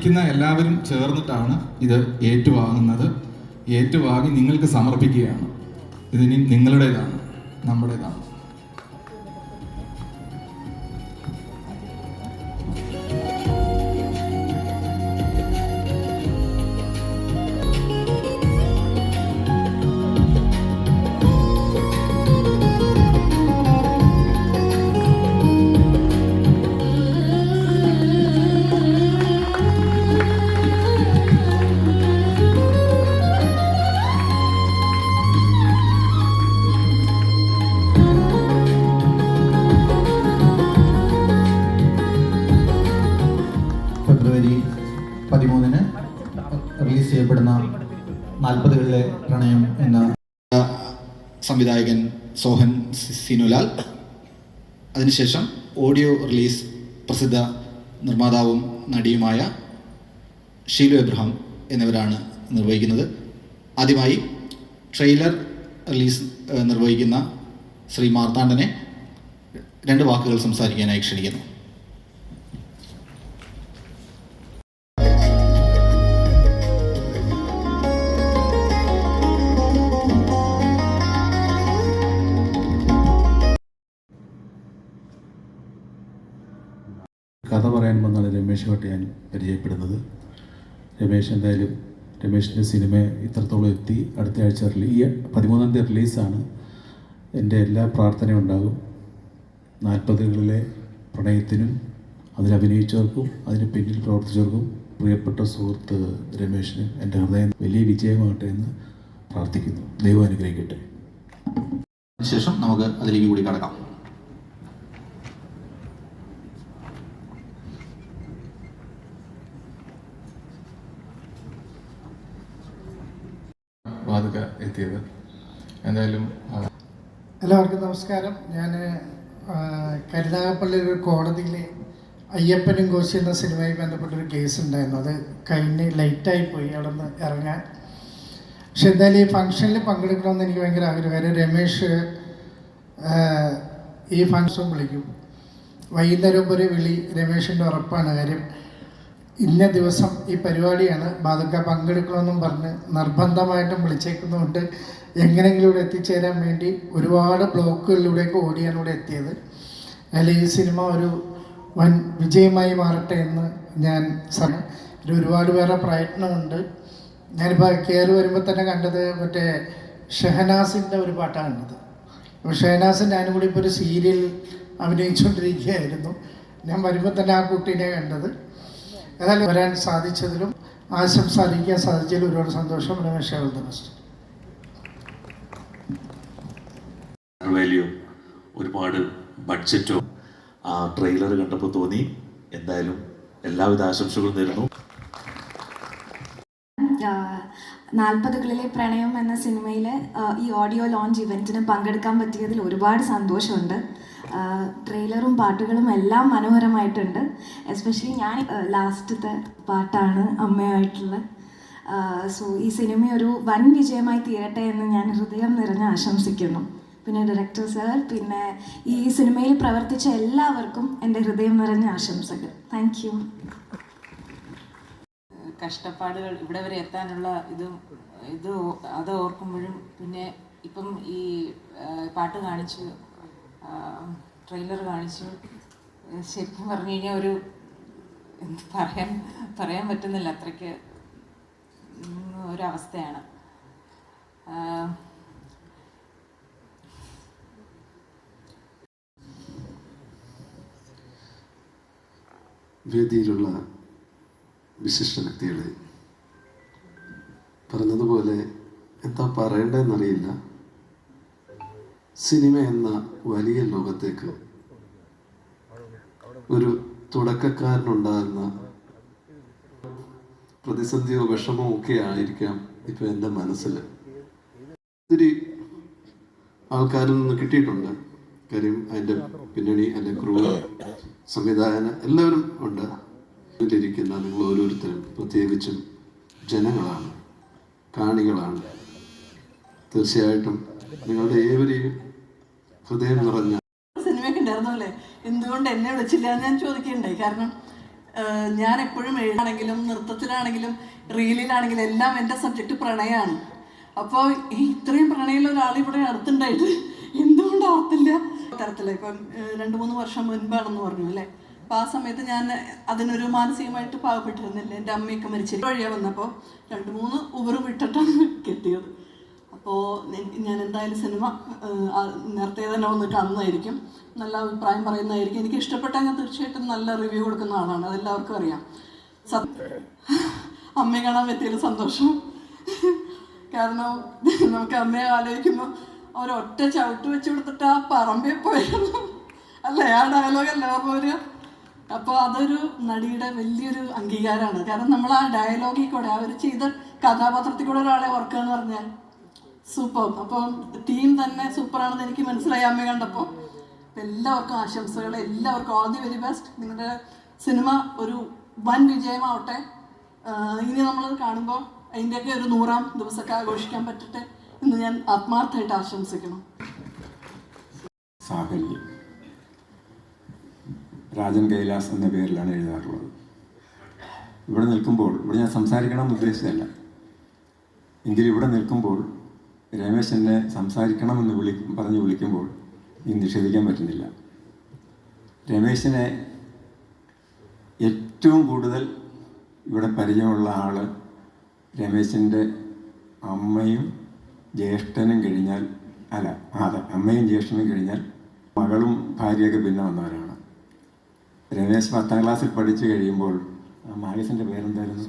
നിൽക്കുന്ന എല്ലാവരും ചേർന്നിട്ടാണ് ഇത് ഏറ്റുവാങ്ങുന്നത്. ഏറ്റുവാങ്ങി നിങ്ങൾക്ക് സമർപ്പിക്കുകയാണ്. ഇതിനി നിങ്ങളുടേതാണ്, നമ്മുടേതാണ്. ഫെബ്രുവരി 13 റിലീസ് ചെയ്യപ്പെടുന്ന 40കളിലെ പ്രണയം എന്ന സംവിധായകൻ സോഹൻ സിനുലാൽ, അതിനുശേഷം ഓഡിയോ റിലീസ് പ്രസിദ്ധ നിർമ്മാതാവും നടിയുമായ ഷീലു എബ്രഹാം എന്നിവരാണ് നിർവഹിക്കുന്നത്. ആദ്യമായി ട്രെയിലർ റിലീസ് നിർവഹിക്കുന്ന ശ്രീ മാർത്താണ്ഡനെ 2 വാക്കുകൾ സംസാരിക്കാനായി ക്ഷണിക്കുന്നു. കഥ പറയാൻ വന്നാണ് രമേശുമായിട്ട് ഞാൻ പരിചയപ്പെടുന്നത്. രമേശിൻ്റെ സിനിമ ഇത്രത്തോളം എത്തി. അടുത്ത ആഴ്ച ഈ 13-ാം തീയതി റിലീസാണ്. എൻ്റെ എല്ലാ പ്രാർത്ഥനയും ഉണ്ടാകും. 40കളിലെ പ്രണയത്തിനും അതിലഭിനയിച്ചവർക്കും അതിന് പിന്നിൽ പ്രവർത്തിച്ചവർക്കും പ്രിയപ്പെട്ട സുഹൃത്ത് രമേശിന് എൻ്റെ ഹൃദയം വലിയ വിജയമാകട്ടെ എന്ന് പ്രാർത്ഥിക്കുന്നു. ദൈവം അനുഗ്രഹിക്കട്ടെ. ശേഷം നമുക്ക് അതിലേക്ക് കൂടി കടക്കാം. വാതുക എത്തിയത്. എന്തായാലും എല്ലാവർക്കും നമസ്കാരം. ഞാൻ കരുനാഗപ്പള്ളി ഒരു കോടതിയിൽ അയ്യപ്പനും കോശി എന്ന സിനിമയുമായി ബന്ധപ്പെട്ടൊരു കേസ് ഉണ്ടായിരുന്നു. അത് കഴിഞ്ഞ് ലൈറ്റായി പോയി അവിടെ നിന്ന് ഇറങ്ങാൻ. പക്ഷെ എന്തായാലും ഈ ഫംഗ്ഷനിൽ പങ്കെടുക്കണമെന്ന് എനിക്ക് ഭയങ്കര ആഗ്രഹം. കാര്യം രമേശ് ഈ ഫംഗ്ഷൻ വിളിക്കും. വൈകുന്നേരം ഒരു വിളി രമേശിൻ്റെ ഉറപ്പാണ്. കാര്യം ഇന്ന ദിവസം ഈ പരിപാടിയാണ്, ബാധക പങ്കെടുക്കണമെന്നും പറഞ്ഞ് നിർബന്ധമായിട്ടും വിളിച്ചേക്കുന്നതുകൊണ്ട് എങ്ങനെയെങ്കിലും ഇവിടെ എത്തിച്ചേരാൻ വേണ്ടി ഒരുപാട് ബ്ലോക്കുകളിലൂടെയൊക്കെ ഓടിയാണ് ഇവിടെ എത്തിയത്. അതിൽ ഈ സിനിമ ഒരു വൻ വിജയമായി മാറട്ടെ എന്ന് ഞാൻ ഒരുപാട് പേരുടെ പ്രയത്നമുണ്ട്. ഞാനിപ്പോൾ കയറി വരുമ്പോൾ തന്നെ കണ്ടത് മറ്റേ ഷെഹനാസിൻ്റെ ഒരു പാട്ടാണ് കണ്ടത്. അപ്പോൾ ഷെഹനാസും ഞാനും കൂടി ഇപ്പോൾ ഒരു സീരിയൽ അഭിനയിച്ചുകൊണ്ടിരിക്കുകയായിരുന്നു. ഞാൻ വരുമ്പോൾ തന്നെ ആ കുട്ടീനെ കണ്ടത്. ഏതായാലും വരാൻ സാധിച്ചതിലും ആശംസ അറിയിക്കാൻ സാധിച്ചതിലും ഒരുപാട് സന്തോഷം. Ramesh all the best. Value ഒരുപാട് ബഡ്ജറ്റോ ആ ട്രെയിലർ കണ്ടപ്പോൾ തോന്നി. എന്തായാലും എല്ലാവിധ ആശംസകളും നേരുന്നു. 40കളിലെ പ്രണയം എന്ന സിനിമയിൽ ഈ ഓഡിയോ ലോഞ്ച് ഇവൻറ്റിന് പങ്കെടുക്കാൻ പറ്റിയതിൽ ഒരുപാട് സന്തോഷമുണ്ട്. ട്രെയിലറും പാട്ടുകളും എല്ലാം മനോഹരമായിട്ടുണ്ട്. എസ്പെഷ്യലി ഞാൻ ലാസ്റ്റത്തെ പാട്ടാണ് അമ്മയായിട്ടുള്ള. സോ ഈ സിനിമ ഒരു വൻ വിജയമായി തീരട്ടെ എന്ന് ഞാൻ ഹൃദയം നിറഞ്ഞ് ആശംസിക്കുന്നു. പിന്നെ ഡയറക്ടർ സർ, പിന്നെ ഈ സിനിമയിൽ പ്രവർത്തിച്ച എല്ലാവർക്കും എൻ്റെ ഹൃദയം നിറഞ്ഞ ആശംസകൾ. Thank you. കഷ്ടപ്പാടുകൾ ഇവിടെ വരെ എത്താനുള്ള അത് ഓർക്കുമ്പോഴും, പിന്നെ ഇപ്പം ഈ പാട്ട് കാണിച്ചു, ട്രെയിലർ കാണിച്ചു, ശരിക്കും പറഞ്ഞു കഴിഞ്ഞാൽ ഒരു പറയാൻ പറ്റുന്നില്ല, അത്രയ്ക്ക് ഒരവസ്ഥയാണ്. വേദിയിലുള്ള വിശിഷ്ട വ്യക്തികളെ, പറഞ്ഞതുപോലെ എന്താ പറയേണ്ടതെന്നറിയില്ല. സിനിമ എന്ന വലിയ ലോകത്തേക്ക് ഒരു തുടക്കക്കാരനുണ്ടാകുന്ന പ്രതിസന്ധിയോ വിഷമോ ഒക്കെ ആയിരിക്കാം ഇപ്പം എൻ്റെ മനസ്സിൽ. ഒത്തിരി ആൾക്കാരിൽ നിന്ന് കിട്ടിയിട്ടുണ്ട്. കാര്യം അതിൻ്റെ പിന്നണി, അതിൻ്റെ ക്രൂ, സംവിധായകൻ എല്ലാവരും ഉണ്ട്. ഇതിലിരിക്കുന്ന നിങ്ങൾ ഓരോരുത്തരും പ്രത്യേകിച്ചും ജനങ്ങളാണ്, കാണികളാണ്. തീർച്ചയായിട്ടും നിങ്ങളുടെ ഏവരെയും ഹൃദയം നിറഞ്ഞ സിനിമയൊക്കെ ഉണ്ടായിരുന്നല്ലേ, എന്തുകൊണ്ട് എന്നെ വിളിച്ചില്ല എന്ന് ഞാൻ ചോദിക്കണ്ടായി. കാരണം ഞാൻ എപ്പോഴും എഴുതാണെങ്കിലും നൃത്തത്തിലാണെങ്കിലും റീലിലാണെങ്കിലും എല്ലാം എൻ്റെ സബ്ജക്റ്റ് പ്രണയമാണ്. അപ്പോൾ ഇത്രയും പ്രണയമുള്ള ഒരാൾ ഇവിടെ അടുത്തുണ്ടായിട്ട് എന്തുകൊണ്ട് ഓർത്തില്ല തരത്തില്ല. ഇപ്പം 2-3 വർഷം മുൻപാണെന്ന് പറഞ്ഞു അല്ലേ. അപ്പോൾ ആ സമയത്ത് ഞാൻ അതിനൊരു മാനസികമായിട്ട് പാവപ്പെട്ടിരുന്നില്ല. എൻ്റെ അമ്മയൊക്കെ മരിച്ചിട്ട് വഴിയാ വന്നപ്പോൾ 2-3 ഉവറും വിട്ടിട്ടാണ് കെട്ടിയത്. അപ്പോൾ ഞാൻ എന്തായാലും സിനിമ നേരത്തെ തന്നെ ഒന്ന് കാണുന്നതായിരിക്കും, നല്ല അഭിപ്രായം പറയുന്നതായിരിക്കും. എനിക്ക് ഇഷ്ടപ്പെട്ടാൽ ഞാൻ തീർച്ചയായിട്ടും നല്ല റിവ്യൂ കൊടുക്കുന്ന ആളാണ്, അതെല്ലാവർക്കും അറിയാം. അമ്മയെ കാണാൻ പറ്റിയതിൽ സന്തോഷം. കാരണം നമുക്ക് അമ്മയെ ആലോചിക്കുമ്പോൾ ഒരൊറ്റ ചവിട്ട് വെച്ച് കൊടുത്തിട്ട് ആ പറമ്പിൽ പോയിരുന്നു അല്ലേ, ആ ഡയലോഗല്ലേ ഓർമ്മ വരിക. അപ്പോൾ അതൊരു നടിയുടെ വലിയൊരു അംഗീകാരമാണ്. കാരണം നമ്മൾ ആ ഡയലോഗിൽ കൂടെ അവർ ചെയ്ത കഥാപാത്രത്തിൽ കൂടെ ഒരാളെ ഓർക്കുക എന്ന് പറഞ്ഞാൽ സൂപ്പർ. അപ്പം ടീം തന്നെ സൂപ്പറാണെന്ന് എനിക്ക് മനസ്സിലായി അമ്മ കണ്ടപ്പോൾ. എല്ലാവർക്കും ആശംസകൾ, എല്ലാവർക്കും ഓൾ ദി വെരി ബെസ്റ്റ്. നിങ്ങളുടെ സിനിമ ഒരു വൻ വിജയമാവട്ടെ. ഇനി നമ്മൾ കാണുമ്പോൾ അതിൻ്റെയൊക്കെ ഒരു 100ാം ദിവസമൊക്കെ ആഘോഷിക്കാൻ പറ്റട്ടെ എന്ന് ഞാൻ ആത്മാർത്ഥമായിട്ട് ആശംസിക്കണം. സാഹല്യം രാജൻ കൈലാസ് എന്ന പേരിലാണ് എഴുതാറുള്ളത്. ഇവിടെ നിൽക്കുമ്പോൾ, ഇവിടെ ഞാൻ സംസാരിക്കണമെന്ന് ഉദ്ദേശിച്ചതല്ല, എങ്കിലും ഇവിടെ നിൽക്കുമ്പോൾ രമേശ് എന്നെ സംസാരിക്കണമെന്ന് പറഞ്ഞ് വിളിക്കുമ്പോൾ ഈ നിഷേധിക്കാൻ പറ്റുന്നില്ല. രമേശിനെ ഏറ്റവും കൂടുതൽ ഇവിടെ പരിചയമുള്ള ആൾ രമേശിൻ്റെ അമ്മയും ജ്യേഷ്ഠനും കഴിഞ്ഞാൽ, അതെ, അമ്മയും ജ്യേഷ്ഠനും കഴിഞ്ഞാൽ മകളും ഭാര്യയൊക്കെ പിന്നെ വന്നവരാണ്. രമേശ് 10ാം ക്ലാസ്സിൽ പഠിച്ചു കഴിയുമ്പോൾ ആ മാഗസിൻ്റെ പേരെന്തായിരുന്നു,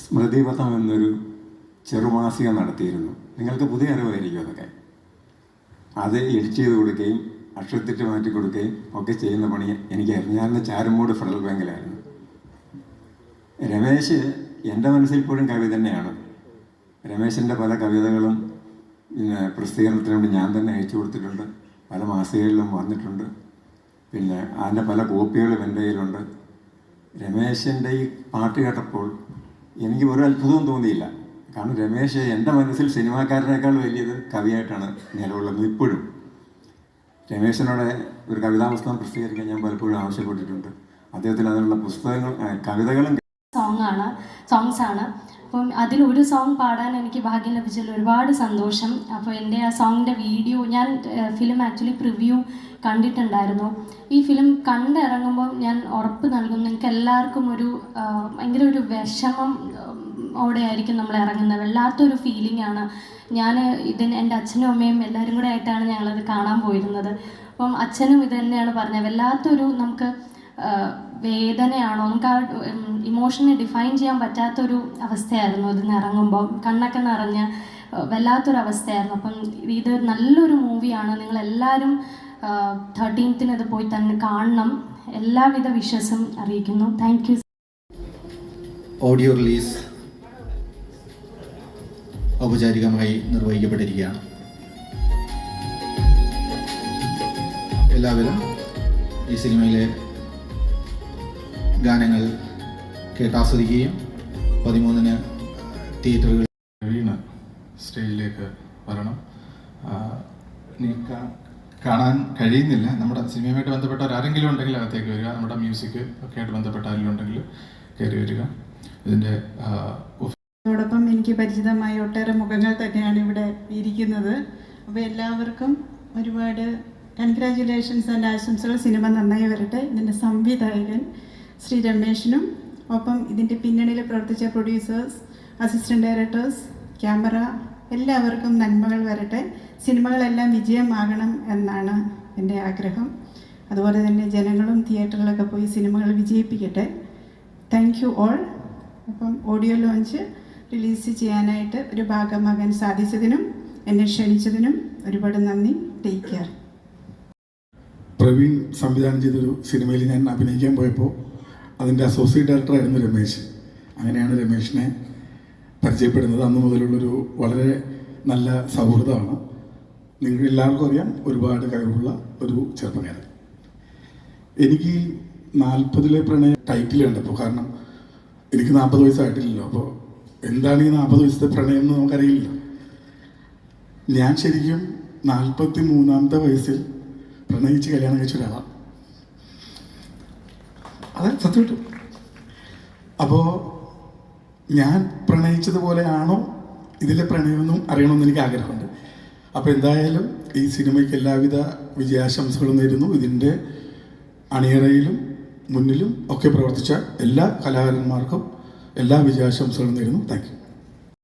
സ്മൃതിപഥം എന്നൊരു ചെറുമാസിക നടത്തിയിരുന്നു. നിങ്ങൾക്ക് പുതിയ അറിവായിരിക്കും അതൊക്കെ. അത് എഡിറ്റ് ചെയ്ത് കൊടുക്കുകയും അക്ഷരത്തിട്ട് മാറ്റി കൊടുക്കുകയും ഒക്കെ ചെയ്യുന്ന പണി എനിക്കായിരുന്നു. ഞാനന്ന് ചാരുമൂട് ഫെഡറൽ ബാങ്കിലായിരുന്നു. രമേശ് എൻ്റെ മനസ്സിൽ ഇപ്പോഴും കവി തന്നെയാണ്. രമേശിൻ്റെ പല കവിതകളും പിന്നെ പ്രസിദ്ധീകരണത്തിന് വേണ്ടി ഞാൻ തന്നെ അയച്ചു കൊടുത്തിട്ടുണ്ട്, പല മാസികകളിലും വന്നിട്ടുണ്ട്. പിന്നെ അതിൻ്റെ പല കോപ്പികളും എൻ്റെ കയ്യിലുണ്ട്. രമേശിൻ്റെ ഈ പാട്ട് കേട്ടപ്പോൾ എനിക്ക് ഒരു അത്ഭുതവും തോന്നിയില്ല. കാരണം രമേശ് എൻ്റെ മനസ്സിൽ സിനിമാക്കാരനേക്കാൾ വലിയത് കവിയായിട്ടാണ് നിലകൊള്ളുന്നത് ഇപ്പോഴും. രമേശിനോട് ഒരു കവിതാ പുസ്തകം പ്രസിദ്ധീകരിക്കാൻ ഞാൻ പലപ്പോഴും ആവശ്യപ്പെട്ടിട്ടുണ്ട്. അദ്ദേഹത്തിന് അതിനുള്ള പുസ്തകങ്ങൾ, കവിതകളും സോങ്സാണ്. അപ്പം അതിലൊരു സോങ് പാടാൻ എനിക്ക് ഭാഗ്യം ലഭിച്ചതിൽ ഒരുപാട് സന്തോഷം. അപ്പോൾ എൻ്റെ ആ സോങ്ങിൻ്റെ വീഡിയോ, ഞാൻ ഫിലിം ആക്ച്വലി പ്രിവ്യൂ കണ്ടിട്ടുണ്ടായിരുന്നു. ഈ ഫിലിം കണ്ടിറങ്ങുമ്പോൾ ഞാൻ ഉറപ്പ് നൽകുന്നു, നിങ്ങൾക്ക് എല്ലാവർക്കും ഭയങ്കര ഒരു വിഷമം ഓടെ ആയിരിക്കും നമ്മൾ ഇറങ്ങുന്നത്. വല്ലാത്തൊരു ഫീലിംഗ് ആണ്. എൻ്റെ അച്ഛനും അമ്മയും എല്ലാവരും കൂടെ ആയിട്ടാണ് ഞങ്ങളത് കാണാൻ പോയിരുന്നത്. അപ്പം അച്ഛനും ഇത് തന്നെയാണ് പറഞ്ഞത്, വല്ലാത്തൊരു നമുക്ക് വേദനയാണോ, നമുക്ക് ആ ഇമോഷനെ ഡിഫൈൻ ചെയ്യാൻ പറ്റാത്തൊരു അവസ്ഥയായിരുന്നു. ഇതിന് ഇറങ്ങുമ്പോൾ കണ്ണൊക്കെ നിറഞ്ഞ വല്ലാത്തൊരവസ്ഥയായിരുന്നു. അപ്പം ഇത് നല്ലൊരു മൂവിയാണ്. നിങ്ങളെല്ലാവരും 13th ഇത് പോയി തന്നെ കാണണം. എല്ലാവിധ വിശ്വസം അറിയിക്കുന്നു. Thank you. ഓഡിയോ റിലീസ് ഔപചാരികമായി നിർവഹിക്കപ്പെട്ടിരിക്കുകയാണ്. എല്ലാവരും ഈ സിനിമയിലെ ഗാനങ്ങൾ കേട്ടാസ്വദിക്കുകയും 13-ന് തിയേറ്ററുകൾ വീണ് സ്റ്റേജിലേക്ക് വരണം. കാണാൻ കഴിയുന്നില്ല. നമ്മുടെ സിനിമയുമായിട്ട് ബന്ധപ്പെട്ട ആരെങ്കിലും ഉണ്ടെങ്കിൽ അകത്തേക്ക് വരിക. നമ്മുടെ മ്യൂസിക് ഒക്കെ ആയിട്ട് ബന്ധപ്പെട്ട ആരെങ്കിലും ഉണ്ടെങ്കിൽ കയറി വരിക. ഇതിൻ്റെ അതോടൊപ്പം എനിക്ക് പരിചിതമായ ഒട്ടേറെ മുഖങ്ങൾ തന്നെയാണ് ഇവിടെ ഇരിക്കുന്നത്. അപ്പോൾ എല്ലാവർക്കും ഒരുപാട് കൺഗ്രാജുലേഷൻസ് ആൻഡ് ആശംസകൾ. സിനിമ നന്നായി വരട്ടെ. ഇതിൻ്റെ സംവിധായകൻ ശ്രീ രമേശിനും ഒപ്പം ഇതിൻ്റെ പിന്നണിയിൽ പ്രവർത്തിച്ച പ്രൊഡ്യൂസേഴ്സ്, അസിസ്റ്റൻറ്റ് ഡയറക്ടേഴ്സ്, ക്യാമറ, എല്ലാവർക്കും നന്മകൾ വരട്ടെ. സിനിമകളെല്ലാം വിജയമാകണം എന്നാണ് എൻ്റെ ആഗ്രഹം. അതുപോലെ തന്നെ ജനങ്ങളും തിയേറ്ററിലൊക്കെ പോയി സിനിമകൾ വിജയിപ്പിക്കട്ടെ. Thank you all. അപ്പം ഓഡിയോ ലോഞ്ച് റിലീസ് ചെയ്യാനായിട്ട് ഒരു ഭാഗമാകാൻ സാധിച്ചതിനും എന്നെ ക്ഷണിച്ചതിനും ഒരുപാട് നന്ദി. Take care. പ്രവീൺ സംവിധാനം ചെയ്തൊരു സിനിമയിൽ ഞാൻ അഭിനയിക്കാൻ പോയപ്പോൾ അതിൻ്റെ അസോസിയേറ്റ് ഡയറക്ടറായിരുന്നു രമേശ്. അങ്ങനെയാണ് രമേശിനെ പരിചയപ്പെടുന്നത്. അന്ന് മുതലുള്ളൊരു വളരെ നല്ല സൗഹൃദമാണ്. നിങ്ങൾക്ക് എല്ലാവർക്കും അറിയാം, ഒരുപാട് കഴിവുള്ള ഒരു ചെറുപ്പക്കാരൻ. എനിക്ക് 40-ലെ പ്രണയ ടൈറ്റിൽ കണ്ടപ്പോൾ, കാരണം എനിക്ക് 40 വയസ്സായിട്ടില്ലല്ലോ, അപ്പോൾ എന്താണ് ഈ 40 വയസ്സത്തെ പ്രണയം എന്ന് നമുക്കറിയില്ലല്ലോ. ഞാൻ ശരിക്കും 43-ാമത്തെ വയസ്സിൽ പ്രണയിച്ച് കല്യാണം കഴിച്ച ഒരാളാണ്. അത് സത്യം കിട്ടും. അപ്പോൾ ഞാൻ പ്രണയിച്ചതുപോലെയാണോ ഇതിലെ പ്രണയമെന്നും അറിയണമെന്ന് എനിക്ക് ആഗ്രഹമുണ്ട്. അപ്പോൾ എന്തായാലും ഈ സിനിമയ്ക്ക് എല്ലാവിധ വിജയാശംസകളും നേരുന്നു. ഇതിൻ്റെ അണിയറയിലും മുന്നിലും ഒക്കെ പ്രവർത്തിച്ച എല്ലാ കലാകാരന്മാർക്കും എല്ലാ വിജയാശംസകളും നേരുന്നു. Thank you.